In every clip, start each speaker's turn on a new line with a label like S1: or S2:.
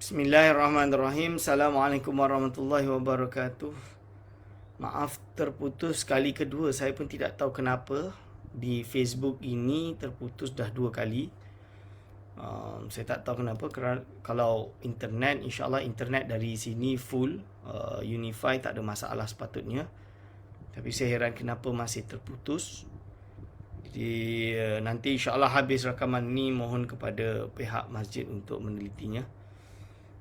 S1: Bismillahirrahmanirrahim. Assalamualaikum warahmatullahi wabarakatuh. Maaf terputus kali kedua. Saya pun tidak tahu kenapa di Facebook ini terputus dah 2 kali. Saya tak tahu kenapa, kerana kalau internet, insyaAllah internet dari sini full, Unify, tak ada masalah sepatutnya. Tapi saya heran kenapa masih terputus. Jadi nanti insyaAllah habis rakaman ni, mohon kepada pihak masjid untuk menelitinya.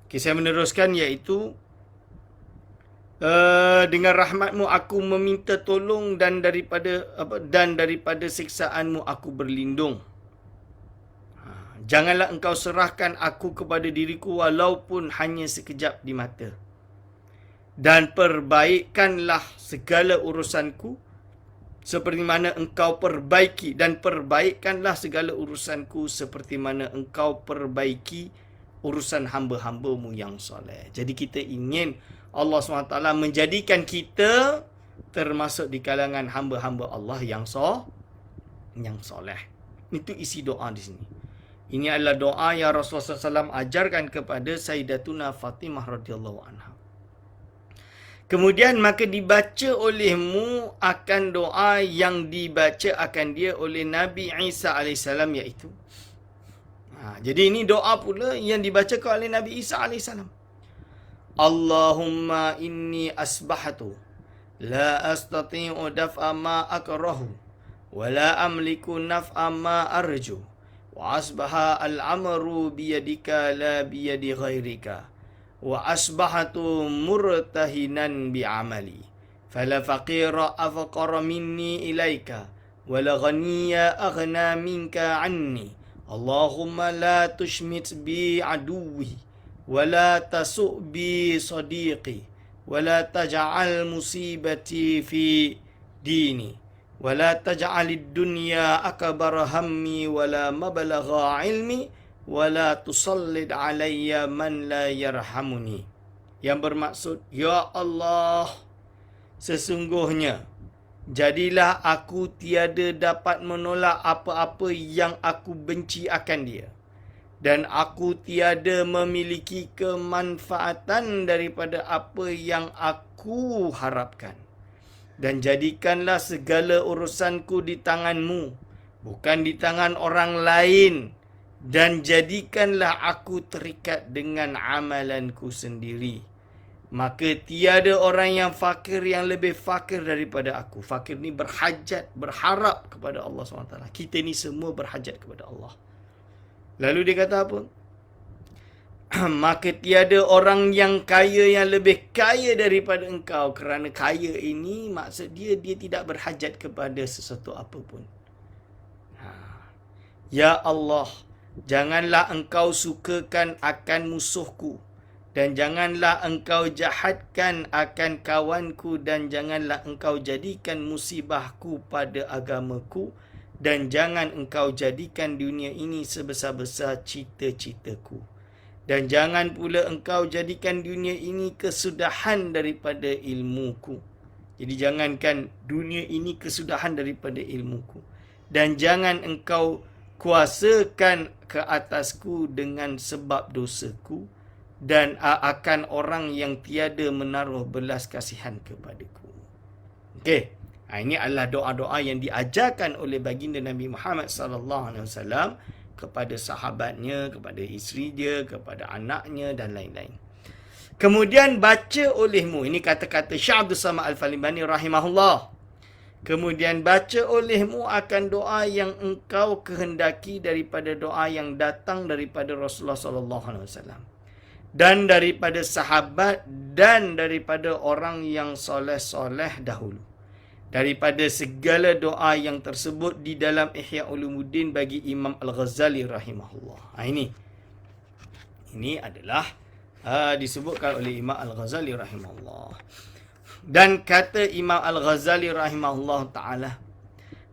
S1: Okay, saya meneruskan, iaitu dengan rahmatmu aku meminta tolong dan daripada siksaanmu aku berlindung. Janganlah engkau serahkan aku kepada diriku walaupun hanya sekejap di mata. Dan perbaikanlah segala urusanku seperti mana engkau perbaiki, dan perbaikanlah segala urusanku seperti mana engkau perbaiki urusan hamba-hambamu yang soleh. Jadi kita ingin Allah SWT menjadikan kita termasuk di kalangan hamba-hamba Allah yang soleh. Itu isi doa di sini. Ini adalah doa yang Rasulullah SAW ajarkan kepada Sayyidatuna Fatimah radhiyallahu anha. Kemudian maka dibaca olehmu akan doa yang dibaca akan dia oleh Nabi Isa AS, iaitu jadi ini doa pula yang dibacakan oleh Nabi Isa AS. Allahumma inni asbahatu la astati'u daf'a ma akrahu wa la amliku naf'a ma arju wa asbaha al-amru biyadika la biyadi ghairika wa asbahatu murtahinan bi'amali fala faqira afqara minni ilaika wa la ghaniya aghna minka anni Allahumma la tushmit bi aduwi wa la tasu' bi sadiqi wa la taj'al musibati fi dini wa la taj'alid dunya akbar hammi wa la mabalagha ilmi wa la tusallid alayya man la yarhamuni. Yang bermaksud, ya Allah, sesungguhnya jadilah aku tiada dapat menolak apa-apa yang aku benci akan dia. Dan aku tiada memiliki kemanfaatan daripada apa yang aku harapkan. Dan jadikanlah segala urusanku di tanganmu, bukan di tangan orang lain. Dan jadikanlah aku terikat dengan amalanku sendiri. Maka tiada orang yang fakir yang lebih fakir daripada aku. Fakir ni berhajat, berharap kepada Allah SWT. Kita ni semua berhajat kepada Allah. Lalu dia kata apa? Maka tiada orang yang kaya yang lebih kaya daripada engkau. Kerana kaya ini maksud dia tidak berhajat kepada sesuatu apapun. Ya Allah, janganlah engkau sukakan akan musuhku. Dan janganlah engkau jahatkan akan kawanku, dan janganlah engkau jadikan musibahku pada agamaku, dan jangan engkau jadikan dunia ini sebesar-besar cita-citaku. Dan jangan pula engkau jadikan dunia ini kesudahan daripada ilmuku. Jadi jangankan dunia ini kesudahan daripada ilmuku. Dan jangan engkau kuasakan ke atasku dengan sebab dosaku, dan akan orang yang tiada menaruh belas kasihan kepadaku. Okey, ini adalah doa-doa yang diajarkan oleh baginda Nabi Muhammad SAW kepada sahabatnya, kepada isteri dia, kepada anaknya dan lain-lain. Kemudian baca olehmu, ini kata-kata Syekh Abdul Samad Al-Falibani rahimahullah. Kemudian baca olehmu akan doa yang engkau kehendaki daripada doa yang datang daripada Rasulullah SAW. Dan daripada sahabat dan daripada orang yang soleh-soleh dahulu. Daripada segala doa yang tersebut di dalam Ihya Ulumuddin bagi Imam Al-Ghazali rahimahullah. Ini adalah disebutkan oleh Imam Al-Ghazali rahimahullah. Dan kata Imam Al-Ghazali rahimahullah ta'ala,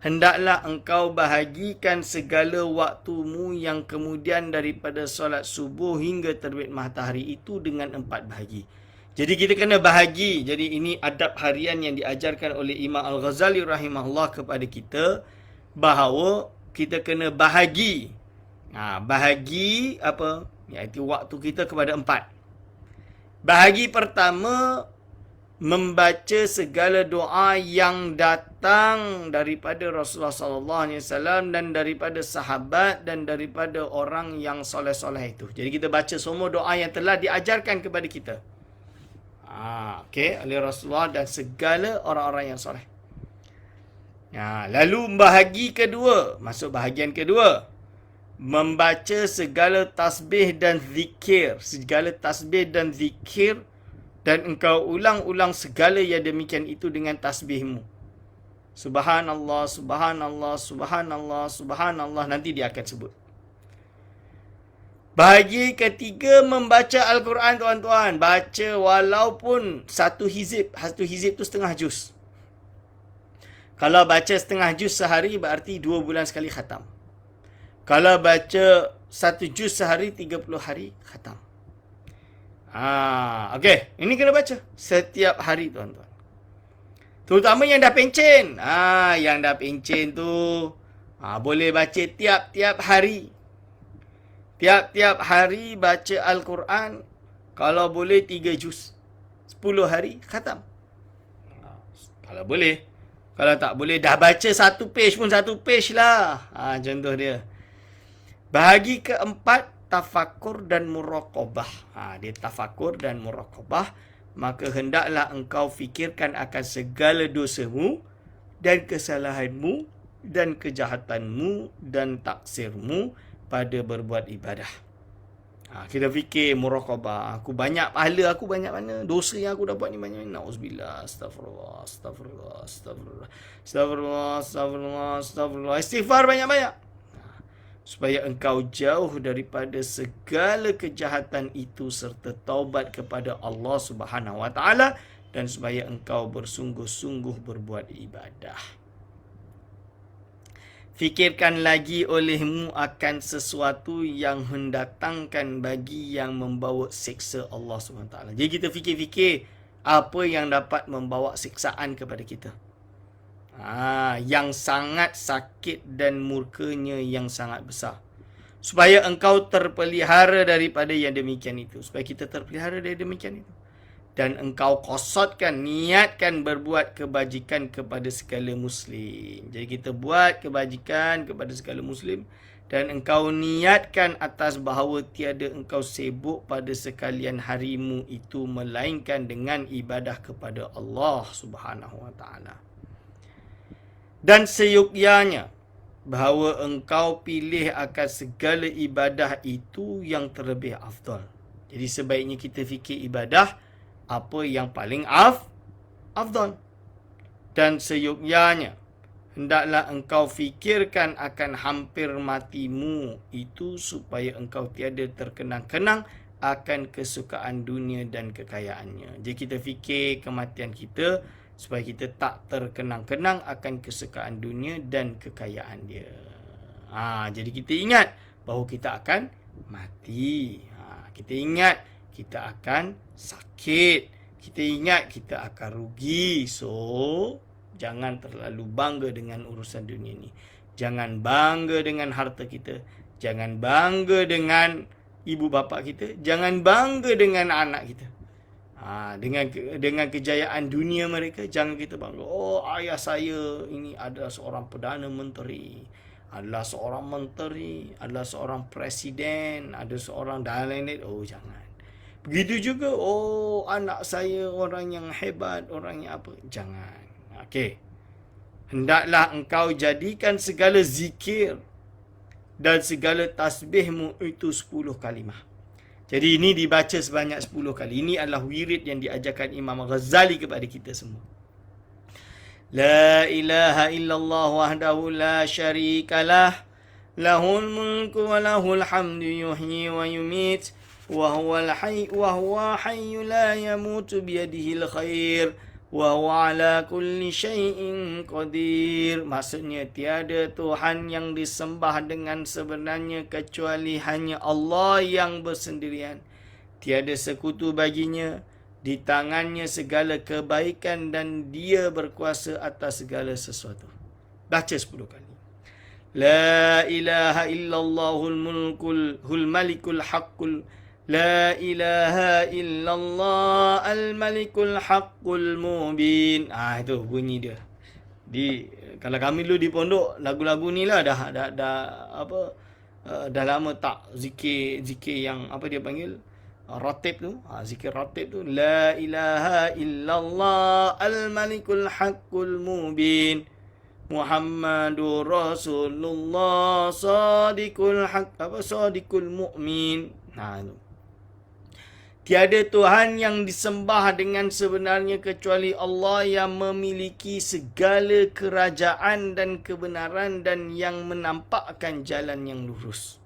S1: hendaklah engkau bahagikan segala waktumu yang kemudian daripada solat subuh hingga terbit matahari itu dengan 4 bahagi. Jadi kita kena bahagi. Jadi ini adab harian yang diajarkan oleh Imam Al-Ghazali rahimahullah kepada kita, bahawa kita kena bahagi. Bahagi apa? Iaitu waktu kita kepada 4. Bahagi pertama, membaca segala doa yang datang daripada Rasulullah sallallahu alaihi wasallam dan daripada sahabat dan daripada orang yang soleh-soleh itu. Jadi kita baca semua doa yang telah diajarkan kepada kita. Oleh Rasulullah dan segala orang-orang yang soleh. Lalu bahagi kedua, masuk bahagian kedua. Membaca segala tasbih dan zikir. Segala tasbih dan zikir. Dan engkau ulang-ulang segala yang demikian itu dengan tasbihmu. Subhanallah, subhanallah, subhanallah, subhanallah. Nanti dia akan sebut. Bahagi ketiga, membaca Al-Quran, tuan-tuan. Baca walaupun satu hizib tu setengah juz. Kalau baca setengah juz sehari, berarti 2 bulan sekali khatam. Kalau baca 1 juz sehari, 30 hari khatam. Okey. Ini kena baca setiap hari, tuan-tuan. Terutama yang dah pencen. Yang dah pencen tu, boleh baca tiap-tiap hari. Tiap-tiap hari baca Al-Quran. Kalau boleh 3 juz. 10 hari khatam. Kalau boleh. Kalau tak boleh, dah baca 1 page pun 1 page lah. Contoh dia. Bahagi keempat, tafakur dan muraqabah. Dia tafakur dan muraqabah. Maka hendaklah engkau fikirkan akan segala dosamu dan kesalahanmu dan kejahatanmu dan taksirmu pada berbuat ibadah. Kita fikir muraqabah. Aku banyak pahala, aku banyak mana? Dosa yang aku dah buat ni banyak. Nauzubillah, astagfirullah, astagfirullah, astagfirullah, astagfirullah, astagfirullah, astagfirullah. Istighfar banyak-banyak. Supaya engkau jauh daripada segala kejahatan itu serta taubat kepada Allah Subhanahu Wa Taala dan supaya engkau bersungguh-sungguh berbuat ibadah. Fikirkan lagi olehmu akan sesuatu yang mendatangkan bagi yang membawa siksa Allah Subhanahu Wa Taala. Jadi kita fikir-fikir apa yang dapat membawa siksaan kepada kita. Yang sangat sakit dan murkanya yang sangat besar. Supaya engkau terpelihara daripada yang demikian itu. Supaya kita terpelihara dari demikian itu. Dan engkau qasatkan, niatkan berbuat kebajikan kepada segala Muslim. Jadi kita buat kebajikan kepada segala Muslim. Dan engkau niatkan atas bahawa tiada engkau sibuk pada sekalian harimu itu. Melainkan dengan ibadah kepada Allah Subhanahu Wa Taala. Dan seyogyanya bahawa engkau pilih akan segala ibadah itu yang terlebih afdal. Jadi sebaiknya kita fikir ibadah apa yang paling afdal. Dan seyogyanya hendaklah engkau fikirkan akan hampir matimu itu supaya engkau tiada terkenang-kenang akan kesukaan dunia dan kekayaannya. Jadi kita fikir kematian kita supaya kita tak terkenang-kenang akan kesukaan dunia dan kekayaan dia. Jadi kita ingat bahawa kita akan mati. Kita ingat kita akan sakit. Kita ingat kita akan rugi. So, jangan terlalu bangga dengan urusan dunia ni. Jangan bangga dengan harta kita. Jangan bangga dengan ibu bapa kita. Jangan bangga dengan anak kita. Dengan kejayaan dunia mereka, jangan kita bangga. Oh, ayah saya ini adalah seorang Perdana Menteri, adalah seorang menteri, adalah seorang presiden, ada seorang dan lain-lain. Oh, jangan. Begitu juga, oh, anak saya orang yang hebat, orang yang apa. Jangan. Okey. Hendaklah engkau jadikan segala zikir dan segala tasbihmu itu 10 kalimah. Jadi ini dibaca sebanyak 10 kali. Ini adalah wirid yang diajarkan Imam Ghazali kepada kita semua. La ilaha illallah wahdahu la syarikalah. Lahul mulku wa lahul hamdu yuhyi wa yumit. Wa huwa hayyu la yamutu biyadihil khair. Wa huwa ala kulli syai'in qadir. Maksudnya tiada Tuhan yang disembah dengan sebenarnya kecuali hanya Allah yang bersendirian. Tiada sekutu baginya. Di tangannya segala kebaikan dan dia berkuasa atas segala sesuatu. Baca 10 kali. La ilaha illallahul mulkul malikul haqqul. La ilaha illallah al-malikul haqqul mubin. Itu bunyi dia. Kalau kami dulu di pondok, lagu-lagu ni lah dah dah lama tak zikir yang apa dia panggil ratib tu. Zikir ratib tu, la ilaha illallah al-malikul haqqul mubin, Muhammadur Rasulullah sadiqul mu'min. Itu. Tiada Tuhan yang disembah dengan sebenarnya kecuali Allah yang memiliki segala kerajaan dan kebenaran dan yang menampakkan jalan yang lurus.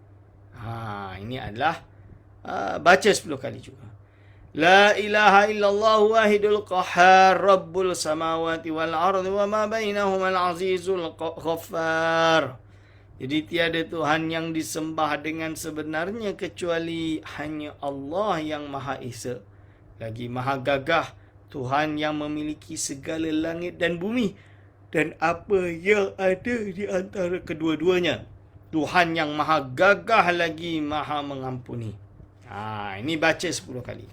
S1: Ini adalah baca 10 kali juga. La ilaha illallah wahidul qahhar rabbul samawati wal ardi wa ma bainahuma al-azizul ghaffar. Jadi tiada Tuhan yang disembah dengan sebenarnya kecuali hanya Allah yang Maha Esa, lagi Maha Gagah, Tuhan yang memiliki segala langit dan bumi dan apa yang ada di antara kedua-duanya. Tuhan yang Maha Gagah lagi Maha Mengampuni. Ini baca 10 kali.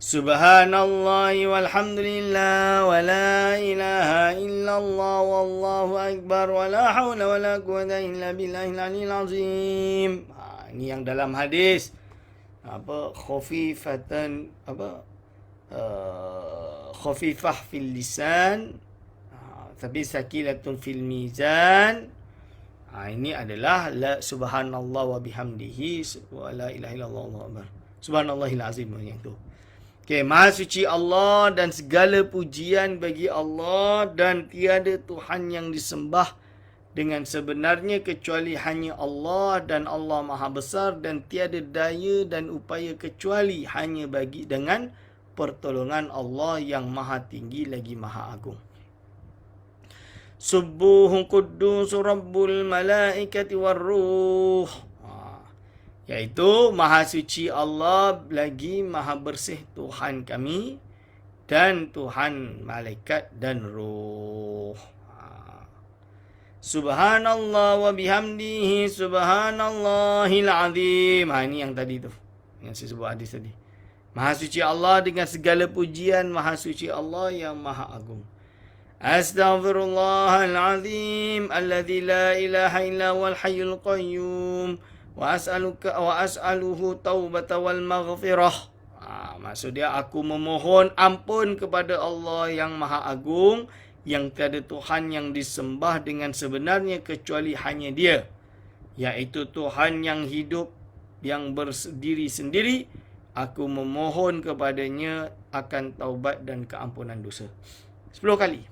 S1: Subhanallah walhamdulillah wa la ilaha illallah wallahu akbar wa la hawla wa la quwwata illa billahil aliyil azim. Ini yang dalam hadis khafifatan khafifah fil lisan tapi sakilatun fil mizan. Ini adalah la subhanallah wa bihamdihi wa la ilaha illallah wallahu akbar. Subhanallahil azim yang tu. Maha suci Allah dan segala pujian bagi Allah dan tiada Tuhan yang disembah dengan sebenarnya kecuali hanya Allah dan Allah Maha Besar dan tiada daya dan upaya kecuali hanya bagi dengan pertolongan Allah yang Maha Tinggi lagi Maha Agung. Subuhun Quddus Rabbul Malaikati Warruh. Iaitu Maha Suci Allah lagi Maha Bersih Tuhan kami dan Tuhan Malaikat dan Ruh. Subhanallah wa bihamdihi subhanallahil azim. Ini yang tadi tu, yang saya sebut hadis tadi. Maha Suci Allah dengan segala pujian, Maha Suci Allah yang Maha Agung. Astaghfirullahalazim alladzi la ilaha illa huwal hayyul qayyum. Wa as'aluhu taubata wal maghfirah. Maksud dia, aku memohon ampun kepada Allah yang Maha Agung, yang tiada Tuhan yang disembah dengan sebenarnya kecuali hanya Dia, iaitu Tuhan yang hidup, yang berdiri sendiri. Aku memohon kepadanya akan taubat dan keampunan dosa. 10 kali.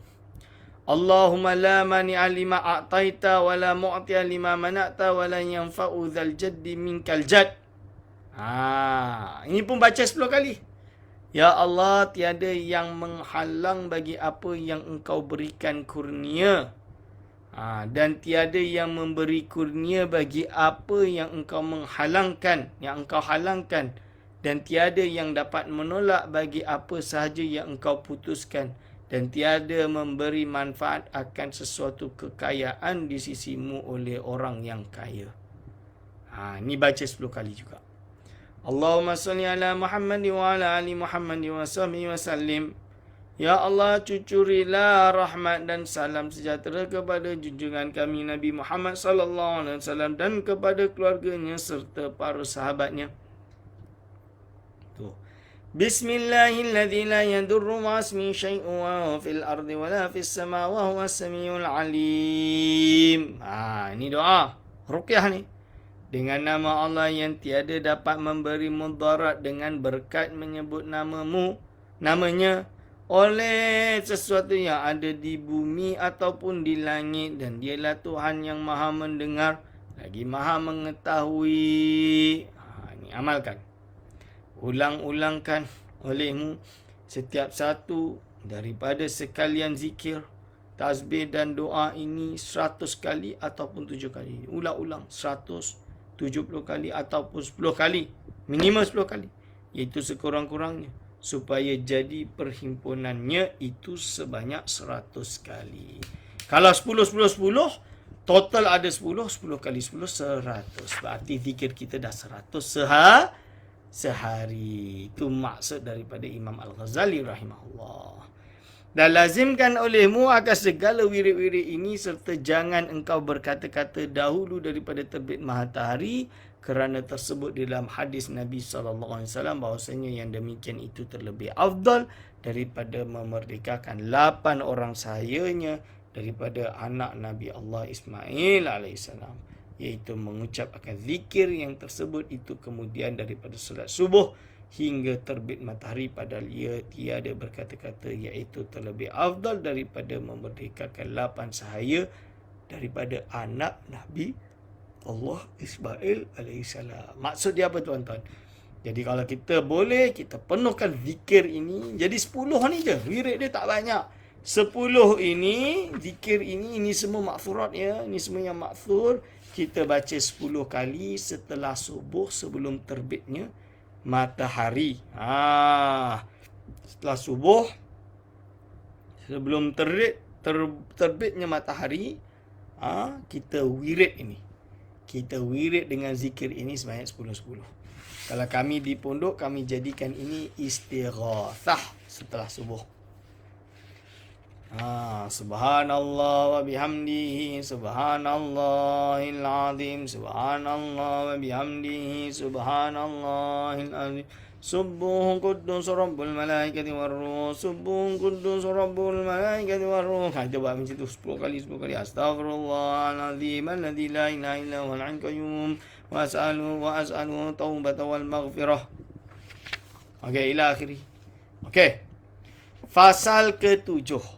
S1: Allahumma la mani'a lima a'taita wa la mu'ti'a lima mana'ta wa la yanfa'u dzal jaddi minkal jadd. Ini pun baca 10 kali. Ya Allah, tiada yang menghalang bagi apa yang Engkau berikan kurnia. Dan tiada yang memberi kurnia bagi apa yang Engkau menghalangkan, yang Engkau halangkan. Dan tiada yang dapat menolak bagi apa sahaja yang Engkau putuskan. Dan tiada memberi manfaat akan sesuatu kekayaan di sisimu oleh orang yang kaya. Ini baca 10 kali juga. Allahumma salli ala Muhammad wa ala ali Muhammad wa sahbihi wa sallim. Ya Allah, cucurilah rahmat dan salam sejahtera kepada junjungan kami Nabi Muhammad sallallahu alaihi wasallam dan kepada keluarganya serta para sahabatnya. Bismillahilladzi la yadurru ma'asmi syai'un fil ardi wala fis sama wa huwas samiul alim. Ini doa ruqyah ni. Dengan nama Allah yang tiada dapat memberi mudarat dengan berkat menyebut namanya oleh sesuatu yang ada di bumi ataupun di langit, dan Dialah Tuhan yang Maha mendengar lagi Maha mengetahui. Ini amalkan. Ulang-ulangkan olehmu setiap satu daripada sekalian zikir, tasbih dan doa ini 100 kali ataupun 7 kali. Ulang-ulang 170 kali ataupun 10 kali. Minimal 10 kali. Iaitu sekurang-kurangnya. Supaya jadi perhimpunannya itu sebanyak 100 kali. Kalau 10, 10, 10, total ada 10, 10 kali 10, 100. Berarti zikir kita dah 100 sehari. Itu maksud daripada Imam Al-Ghazali rahimahullah. Dan lazimkan olehmu akan segala wirid-wirid ini serta jangan engkau berkata-kata dahulu daripada terbit matahari, kerana tersebut di dalam hadis Nabi SAW bahawasanya yang demikian itu terlebih afdal daripada memerdekakan 8 orang sahayanya daripada anak Nabi Allah Ismail AS, iaitu mengucap akan zikir yang tersebut itu kemudian daripada solat subuh hingga terbit matahari, padahal ia tiada berkata-kata iaitu terlebih afdal daripada memerdekakan 8 sahaya daripada anak Nabi Allah Ismail AS. Maksud dia apa tuan-tuan? Jadi kalau kita boleh, kita penuhkan zikir ini. Jadi 10 ni je, wirid dia tak banyak. 10 ini, zikir ini semua maksurat ya. Ini semua yang maksur. Kita baca 10 kali setelah subuh sebelum terbitnya matahari. Setelah subuh sebelum terbitnya matahari, kita wirid ini. Kita wirid dengan zikir ini sebanyak 10-10. Kalau kami di pondok, kami jadikan ini istighatsah setelah subuh. Subhanallah wa bihamdihi subhanallahil azim, subhanallah wa bihamdihi subhanallahil azim, subuhun quddus rabbul malaikati warruh, subuhun quddus rabbul malaikati warruh. Kita buat macam tu 10 kali. Astaghfirullahalazim alladzi la ilaha illa huwal hayyul qayyum wa as'aluhu taubata wal maghfirah. Okey, ila akhiri. Okey. Fasal ke-7.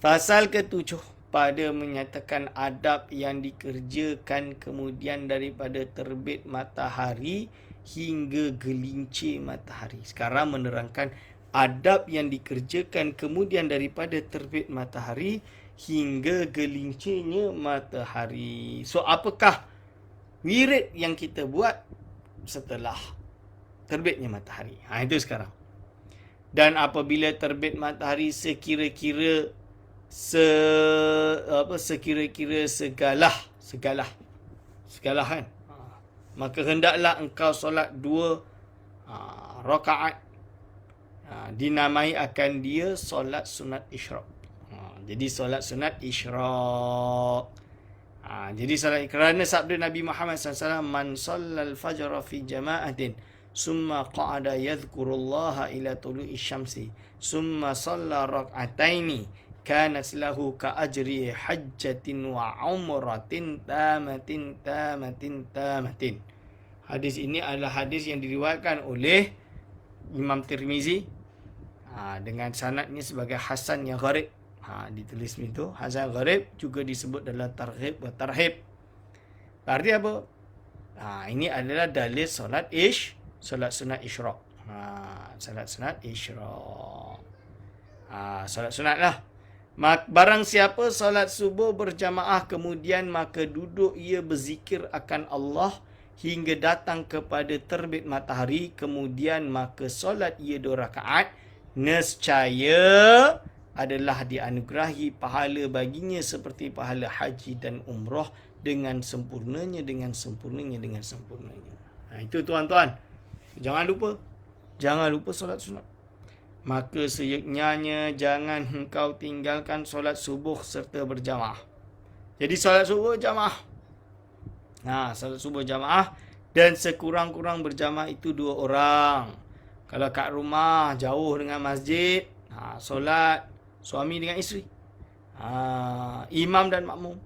S1: Fasal ke-7 pada menyatakan adab yang dikerjakan kemudian daripada terbit matahari hingga gelincir matahari. Sekarang menerangkan adab yang dikerjakan kemudian daripada terbit matahari hingga gelincirnya matahari. So, apakah wirid yang kita buat setelah terbitnya matahari? Itu sekarang. Dan apabila terbit matahari sekira-kira segalah kan, maka hendaklah engkau solat 2 rakaat. Dinamai akan dia solat sunat isyraq. Jadi solat sunat isyraq. Jadi solat, kerana sabda Nabi Muhammad SAW, man sallal fajra fi jama'atin summa qa'ada yadhkurullaha ila tulu'i syamsi summa salla rak'ataini kanat lahu ka ajri hajjatin wa umratin tamatin. Hadis ini adalah hadis yang diriwayatkan oleh Imam Tirmizi dengan sanadnya sebagai hasan yang gharib. Ditulis itu hasan gharib, juga disebut dalam targhib wa tarhib. Arti apa? Ini adalah dalil solat sunat isyraq. Solat sunat isyraq. Solat sunat lah. Barang siapa solat subuh berjamaah kemudian maka duduk ia berzikir akan Allah hingga datang kepada terbit matahari, kemudian maka solat ia 2 rakaat, nescaya adalah dianugerahi pahala baginya seperti pahala haji dan umrah dengan sempurnanya. Itu tuan-tuan, jangan lupa solat sunat. Maka seyaknyanya jangan engkau tinggalkan solat subuh serta berjamaah. Jadi solat subuh jamaah. Solat subuh jamaah, dan sekurang-kurang berjamaah itu 2 orang. Kalau kat rumah jauh dengan masjid, solat suami dengan isteri, imam dan makmum,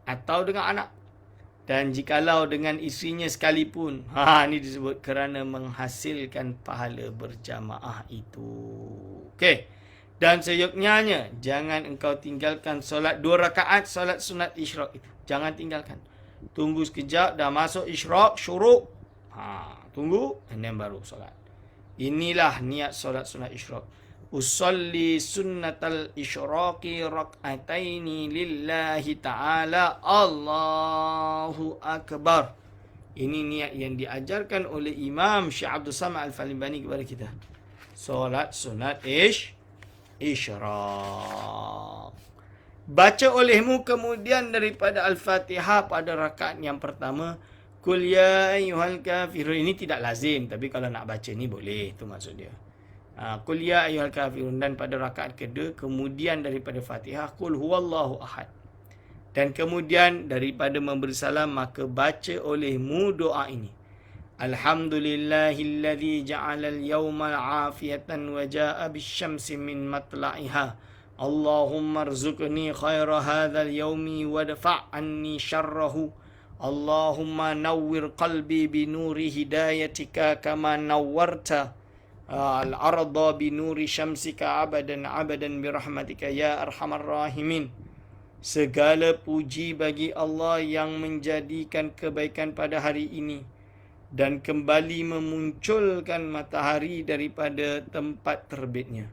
S1: atau dengan anak. Dan jikalau dengan isterinya sekalipun, ini disebut kerana menghasilkan pahala berjamaah itu. Okey. Dan seyoknyanya jangan engkau tinggalkan solat 2 rakaat solat sunat isyraq itu. Jangan tinggalkan. Tunggu sekejap dah masuk isyraq, syuruk. Tunggu dan baru solat. Inilah niat solat sunat isyraq. Usalli sunnatal isyraqi rak'ataini lillahi ta'ala Allahu Akbar. Ini niat yang diajarkan oleh Imam Syekh Abdul Samad Al-Falibani kepada kita. Solat sunat isyraq. Baca olehmu kemudian daripada Al-Fatihah pada rakaat yang pertama, Qul ya ayyuhal kafirun. Ini tidak lazim, tapi kalau nak baca ni boleh, itu maksud dia. Qul ya ayyuhal kafirun. Dan pada rakaat kedua, kemudian daripada Fatihah, Qul huwallahu ahad. Dan kemudian daripada memberi salam, maka baca olehmu doa ini. Alhamdulillahilladzi ja'alal yawmal afiyatan wa ja'a bisyamsi min matla'iha. Allahumma rzuqni khaira hadzal yawmi wadfa' anni syarrahu. Allahumma nawwir qalbi binuri hidayatika kama nawwarta al-arda binuri syamsika abadan birahmatika ya arhamar rahimin. Segala puji bagi Allah yang menjadikan kebaikan pada hari ini dan kembali memunculkan matahari daripada tempat terbitnya.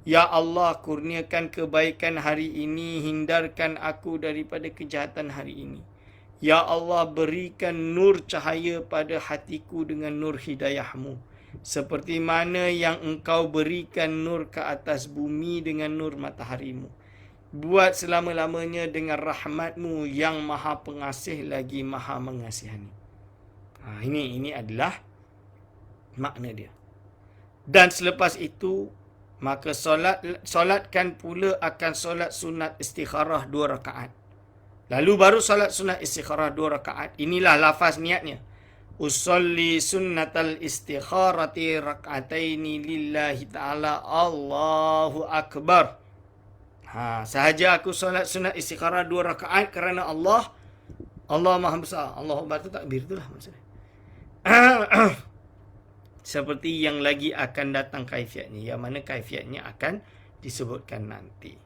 S1: Ya Allah, kurniakan kebaikan hari ini, hindarkan aku daripada kejahatan hari ini. Ya Allah, berikan nur cahaya pada hatiku dengan nur hidayahmu. Seperti mana yang engkau berikan nur ke atas bumi dengan nur mataharimu. Buat selama-lamanya dengan rahmatmu yang maha pengasih lagi maha mengasihani. Ini adalah makna dia. Dan selepas itu, maka solatkan pula akan solat sunat istikharah 2 rakaat. Lalu baru solat sunat istikharah 2 rakaat. Inilah lafaz niatnya. Usolli sunnatal istikharati rak'ataini lillahi ta'ala Allahu Akbar. Sahaja aku solat sunat istikharah 2 rakaat kerana Allah Maha Besar. Allahu Akbar tu takbir itulah maksudnya. Seperti yang lagi akan datang kaifiatnya, yang mana kaifiatnya akan disebutkan nanti.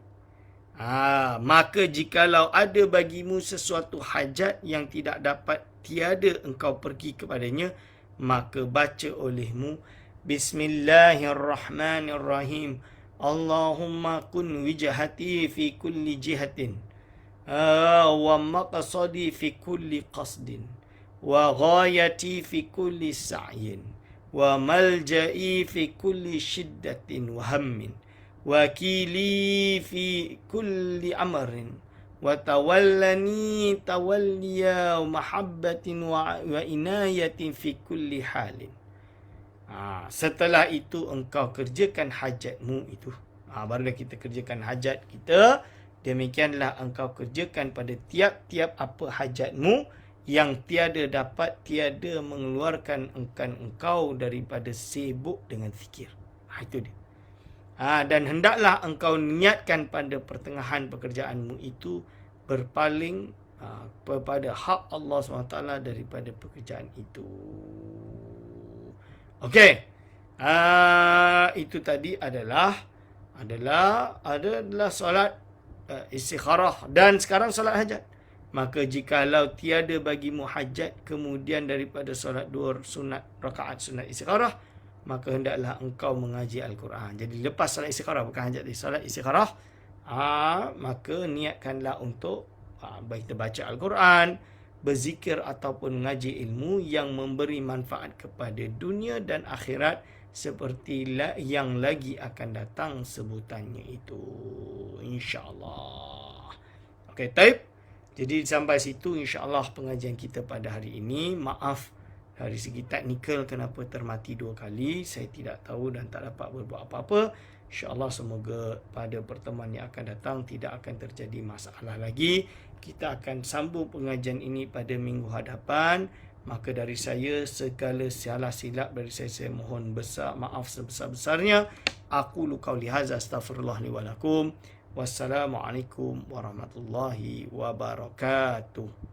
S1: Maka jikalau ada bagimu sesuatu hajat yang tidak dapat tiada engkau pergi kepadanya, maka baca olehmu Bismillahirrahmanirrahim. Allahumma kun wijhati fi kulli jihatin wa maqsadi fi kulli qasdin wa ghayati fi kulli sa'yin wa malja'i fi kulli shiddatin wa hammin wa kili fi kulli amrin wa tawallani tawalliya mahabbatin wa inayatin fi kulli halin. Setelah itu engkau kerjakan hajatmu itu. Barulah kita kerjakan hajat kita. Demikianlah engkau kerjakan pada tiap-tiap apa hajatmu yang tiada mengeluarkan engkau daripada sibuk dengan fikir. Itu dia. Dan hendaklah engkau niatkan pada pertengahan pekerjaanmu itu berpaling kepada hak Allah SWT daripada pekerjaan itu. Okey. Itu tadi adalah solat istikharah, dan sekarang solat hajat. Maka jikalau tiada bagimu hajat kemudian daripada solat 2 rakaat sunat istikharah, maka hendaklah engkau mengaji Al-Quran. Jadi lepas solat istikharah, bukan hajat, solat istikharah, maka niatkanlah untuk kita baca Al-Quran, berzikir ataupun mengaji ilmu yang memberi manfaat kepada dunia dan akhirat, seperti yang lagi akan datang sebutannya itu, insya-Allah. Okey, taib. Jadi sampai situ insya-Allah pengajian kita pada hari ini. Maaf dari segi teknikal kenapa termati 2 kali, saya tidak tahu dan tak dapat berbuat apa-apa. InsyaAllah semoga pada pertemuan yang akan datang tidak akan terjadi masalah lagi. Kita akan sambung pengajian ini pada minggu hadapan. Maka dari saya, segala salah silap dari saya mohon maaf sebesar-besarnya. Aku qauli hadza astaghfirullah li wa lakum. Wassalamualaikum warahmatullahi wabarakatuh.